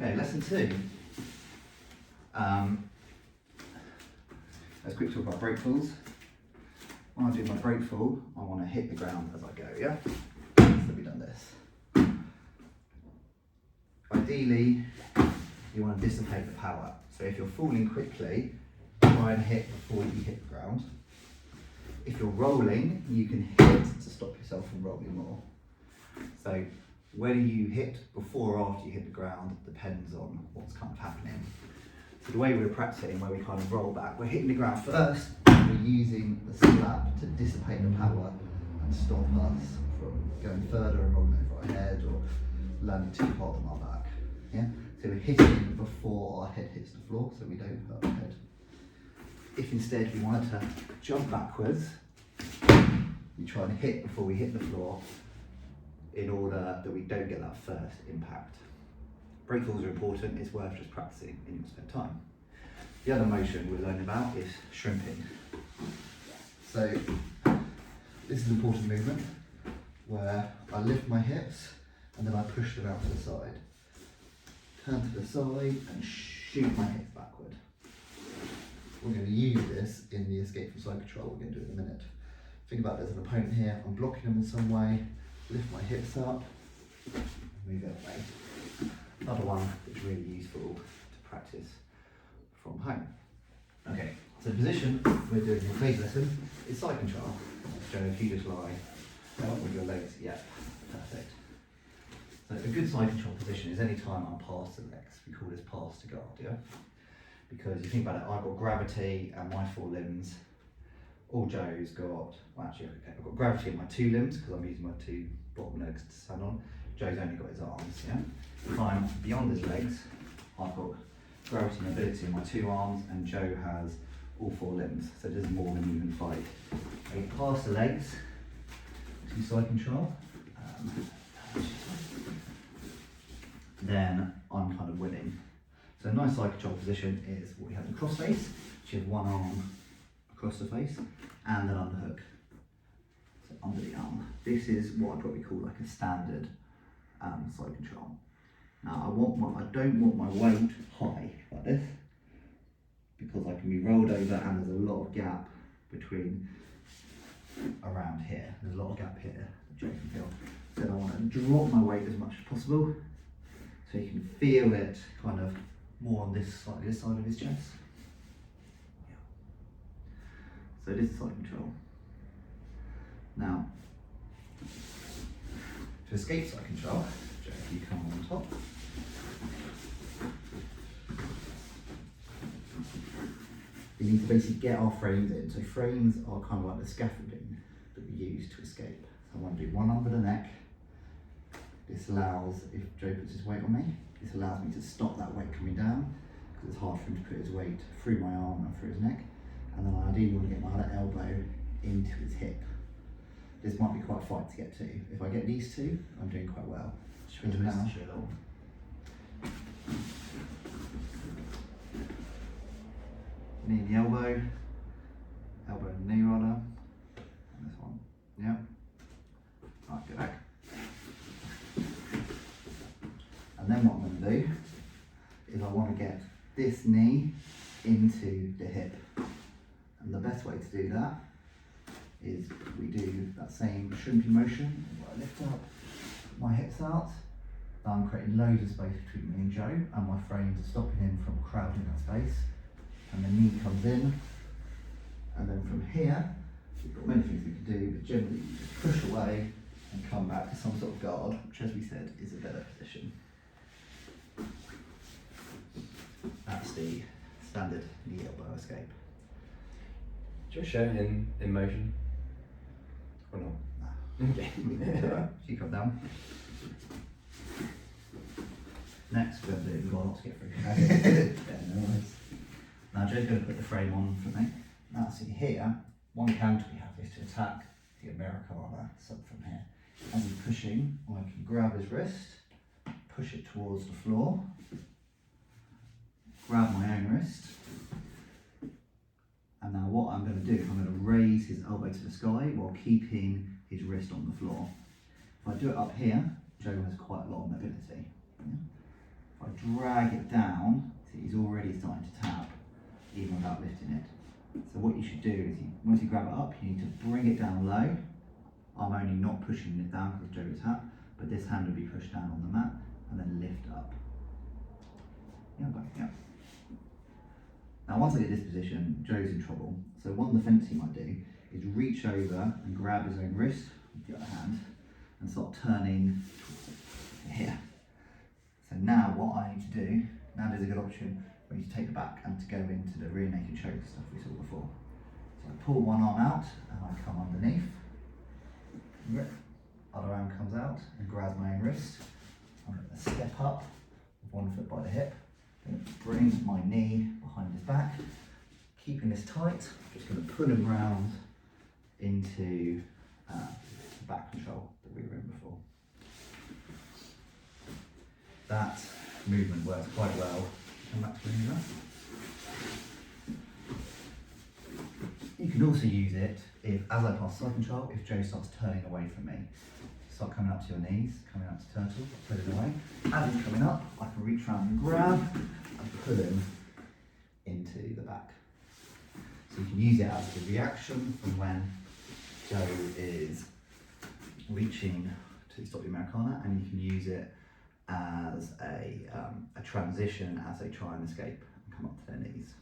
Okay, lesson 2. Let's quickly talk about breakfalls. When I do my breakfall, I want to hit the ground as I go, yeah? So we've done this. Ideally, you want to dissipate the power. So if you're falling quickly, try and hit before you hit the ground. If you're rolling, you can hit to stop yourself from rolling more. So whether you hit before or after you hit the ground depends on what's kind of happening. So the way we're practicing, where we kind of roll back, we're hitting the ground first, we're using the slap to dissipate the power and stop us from going further and rolling over our head or landing too hard on our back. Yeah? So we're hitting before our head hits the floor so we don't hurt our head. If instead we wanted to jump backwards, we try and hit before we hit the floor in order that we don't get that first impact. Breakfalls are important, it's worth just practicing in your spare time. The other motion we're learning about is shrimping. So this is an important movement where I lift my hips and then I push them out to the side. Turn to the side and shoot my hips backward. We're going to use this in the escape from side control we're going to do in a minute. Think about there's an opponent here, I'm blocking them in some way, lift my hips up, move it away. Another one that's really useful to practice from home. Okay, so the position we're doing in today's lesson is side control. So if you just lie with your legs, yeah, perfect. So a good side control position is any time I'm past the legs. We call this pass to guard, yeah? Because you think about it, I've got gravity and my 4 limbs. All Joe's got, well actually, okay, I've got gravity in my 2 limbs because I'm using my 2 bottom legs to stand on. Joe's only got his arms, yeah? If I'm beyond his legs, I've got gravity and mobility in my 2 arms, and Joe has all 4 limbs, so there's more than even fight. I get past the legs to side control, then I'm kind of winning. So a nice side control position is what we have in cross face, which is one arm across the face, and then underhook. So under the arm. This is what I'd probably call like a standard side control. Now I don't want my weight high like this, because I can be rolled over and there's a lot of gap between around here. There's a lot of gap here that Joe can feel. So I want to drop my weight as much as possible so you can feel it kind of more on this side of his chest. Yeah. So this is side control. Now, to escape side control, Joe, if you come on top. We need to basically get our frames in. So frames are kind of like the scaffolding that we use to escape. So I want to do one under the neck. This allows, if Joe puts his weight on me, this allows me to stop that weight coming down, because it's hard for him to put his weight through my arm and through his neck. And then I ideally want to get my other elbow into his hip. This might be quite a fight to get to. If I get these 2, I'm doing quite well. Now. Knee in the elbow in the knee rather, and this one, yeah. Right, go back. And then what I'm going to do is I want to get this knee into the hip. And the best way to do that is we do that same shrimping motion, where I lift up my hips out. I'm creating loads of space between me and Joe, and my frames are stopping him from crowding that space. And the knee comes in, and then from here, we've got many things we can do, but generally you just push away and come back to some sort of guard, which as we said is a better position. That's the standard knee elbow escape. Just show it in motion, or not? No. Okay. You come down. Next, we're going to do, we've got a lot to get through. Yeah, no worries. Now Joe's going to put the frame on for me. Now see here, one counter we have is to attack the Americana sub from here. As he's pushing, I can grab his wrist, push it towards the floor, grab my own wrist, and now what I'm going to do is I'm going to raise his elbow to the sky while keeping his wrist on the floor. If I do it up here, Joe has quite a lot of mobility. Yeah? If I drag it down. See, he's already starting to tap, even without lifting it. So what you should do is, once you grab it up, you need to bring it down low. I'm only not pushing it down because Joe will tap, but this hand will be pushed down on the mat, and then lift up. Yeah. Now once I get this position, Joe's in trouble. So one defence he might do is reach over and grab his own wrist with the other hand and start turning here. So now what I need to do, now there's a good option for you to take the back and to go into the rear naked choke stuff we saw before. So I pull one arm out and I come underneath, rip, other arm comes out and grabs my own wrist. I'm going to step up with one foot by the hip, bring my knee behind his back, keeping this tight, just going to pull him round into the back control that we were in before. That movement works quite well. Come back to that. You can also use it if, as I pass side control, if Joe starts turning away from me. Start coming up to your knees, coming up to turtle, pull it away. As he's coming up, I can reach around and grab and pull him into the back. So you can use it as a reaction from when Joe is reaching to stop the Americana, and you can use it as a transition as they try and escape and come up to their knees.